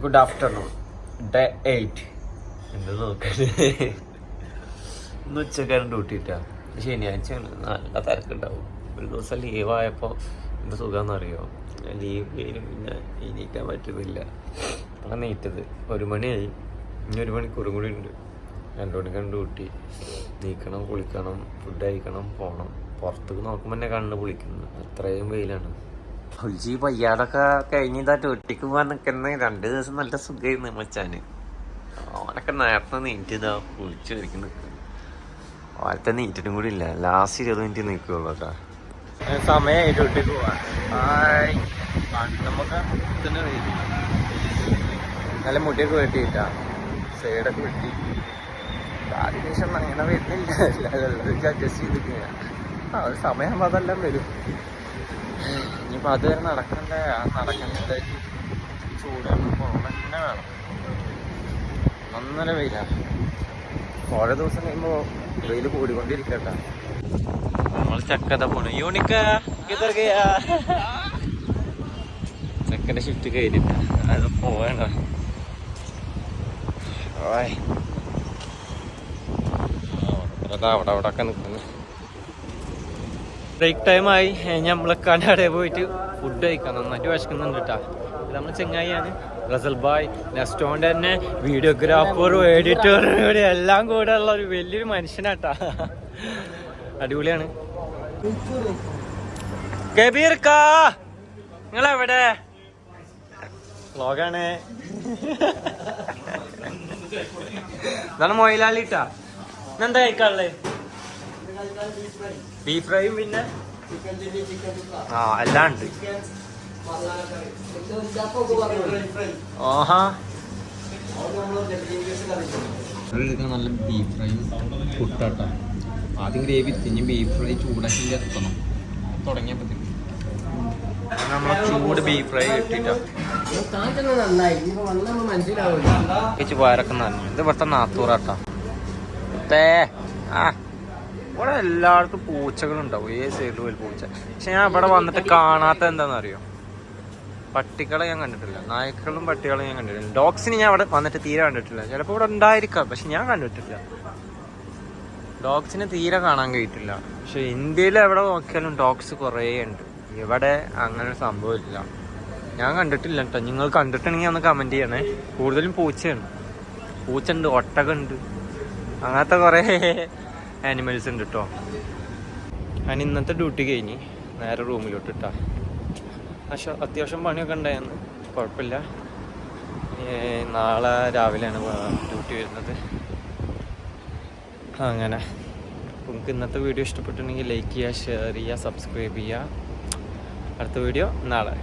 Good afternoon, day 8. എന്താ നോക്കല്, ഇന്ന് ഉച്ചക്കാരൻ ഡ്യൂട്ടി ഇട്ടാ. ശനിയാഴ്ച നല്ല തിരക്കുണ്ടാവും. ഒരു ദിവസം ലീവായപ്പോൾ എന്ത് സുഖമെന്ന് അറിയോ, ലീവ് കഴിഞ്ഞ് പിന്നെ എണീക്കാൻ പറ്റുന്നില്ല. അങ്ങനെ നീറ്റത് 1 മണിയായി. ഇനി 1 മണിക്കൂറും കൂടി ഉണ്ട്. 2 മണിക്കാണ് ഡ്യൂട്ടി. നീക്കണം, കുളിക്കണം, ഫുഡ് കഴിക്കണം, പോകണം. പുറത്തേക്ക് നോക്കുമ്പോൾ തന്നെ കണ്ണ് പൊളിക്കുന്നു, അത്രയും വെയിലാണ്. ഒളിച്ച് പയ്യാടൊക്കെ കഴിഞ്ഞിതാ ഡ്യൂട്ടിക്ക് പോകാൻ നിൽക്കുന്ന 2 ദിവസം നല്ല സുഖമായിരുന്നു മച്ചാന്. അവനൊക്കെ നേരത്തെ നീറ്റിതാ കുളിച്ച് കഴിക്കും നിൽക്കുന്നു. അവലത്തെ നീറ്റിനും കൂടി ഇല്ല, ലാസ്റ്റ് 20 മിനിറ്റ് നിൽക്കുള്ളൂ കേട്ടോ. സമയമായി ഡ്യൂട്ടിക്ക് പോവാൻ. നമുക്ക് തന്നെ നല്ല മുടിയൊക്കെ വെട്ടിയിട്ടാ, സൈഡൊക്കെ വെട്ടി. അതിനുശേഷം അങ്ങനെ വരുന്നില്ല, അഡ്ജസ്റ്റ് ചെയ്തിരിക്കുക. ഒരു സമയമാകുമ്പോൾ അതെല്ലാം വരും. ഇനിയിപ്പോൾ അതുവരെ നടക്കണ്ടേ, നടക്കണ്ടായിട്ട് ചൂടാണ്, പോകണം തന്നെ വേണം. ഒന്നര വെയിലാണ്. ഓരോ ദിവസം കഴിയുമ്പോൾ വെയിൽ കൂടിക്കൊണ്ടിരിക്കട്ട. നമ്മൾ ചക്കത പോണു. യൂണിക്ക ചെക്കൻ്റെ ഷിഫ്റ്റ് കഴിഞ്ഞിട്ട് അത് പോവേണ്ട. അവിടെ ഒക്കെ നിൽക്കുന്നു. ബ്രേക്ക് ടൈമായി. നമ്മളൊക്കെ കടയിൽ പോയിട്ട് ഫുഡ് കഴിക്കാം. നന്നായിട്ട് വിശക്കുന്നുണ്ട് കേട്ടോ. നമ്മൾ ചെങ്ങായിയാണ് റസൽ ബായ്. നെസ്റ്റോൻ്റെ തന്നെ വീഡിയോഗ്രാഫറും എഡിറ്ററും കൂടി എല്ലാം കൂടെ ഉള്ള ഒരു വലിയൊരു മനുഷ്യനാട്ടാ. അടിപൊളിയാണ്. കബീർ കാ, നിങ്ങളെവിടെ? വ്ളോഗാണ്. ഇതാണ് മൊയിലാളിട്ടാ. എന്താ കഴിക്കാനുള്ളത്? ബീഫ് ഫ്രൈയും പിന്നെ എല്ലാം ഉണ്ട്. നല്ല ബീഫ് ഫ്രൈയും പുട്ടാട്ടാ. ആദ്യം ഗ്രേവി തിഞ്ഞ് ബീഫ് ഫ്രൈ ചൂടാക്കി എത്തണം. തുടങ്ങിയപ്പോ നമ്മളെ ചൂട് ബീഫ് ഫ്രൈ കിട്ടിട്ടാ. വയറൊക്കെ നന്ദി. ഇത് ഇവിടുത്തെ നാത്തൂറാട്ടാ. ഇവിടെ എല്ലായിടത്തും പൂച്ചകളുണ്ടാവും, ഏത് സൈഡിൽ പോയി പൂച്ച. പക്ഷെ ഞാൻ ഇവിടെ വന്നിട്ട് കാണാത്ത എന്താണെന്നറിയോ, പട്ടികളെ ഞാൻ കണ്ടിട്ടില്ല. നായ്ക്കളും പട്ടികളും ഞാൻ കണ്ടിട്ടില്ല. ഡോഗ്സിന് ഞാൻ അവിടെ വന്നിട്ട് തീരെ കണ്ടിട്ടില്ല. ചിലപ്പോൾ ഇവിടെ ഉണ്ടായിരിക്കാം, പക്ഷെ ഞാൻ കണ്ടിട്ടില്ല. ഡോഗ്സിന് തീരെ കാണാൻ കഴിയിട്ടില്ല. പക്ഷെ ഇന്ത്യയിൽ എവിടെ നോക്കിയാലും ഡോഗ്സ് കുറേ ഉണ്ട്. ഇവിടെ അങ്ങനെ ഒരു സംഭവമില്ല, ഞാൻ കണ്ടിട്ടില്ല കേട്ടോ. നിങ്ങൾ കണ്ടിട്ടുണ്ടെങ്കിൽ ഒന്ന് കമൻറ്റ് ചെയ്യണേ. കൂടുതലും പൂച്ചയാണ്. പൂച്ച ഉണ്ട്, ഒട്ടകമുണ്ട്, അങ്ങനത്തെ കുറേ ആനിമൽസ് ഉണ്ട് കേട്ടോ. ഞാൻ ഇന്നത്തെ ഡ്യൂട്ടി കഴിഞ്ഞ് നേരെ റൂമിലോട്ട് ഇട്ടാ. അത്യാവശ്യം പണിയൊക്കെ ഉണ്ടായിരുന്നു, കുഴപ്പമില്ല. നാളെ രാവിലെയാണ് ഡ്യൂട്ടി വരുന്നത്. അങ്ങനെ നിങ്ങൾക്ക് ഇന്നത്തെ വീഡിയോ ഇഷ്ടപ്പെട്ടിട്ടുണ്ടെങ്കിൽ ലൈക്ക് ചെയ്യുക, ഷെയർ ചെയ്യുക, സബ്സ്ക്രൈബ് ചെയ്യുക. അടുത്ത വീഡിയോ നാളെ.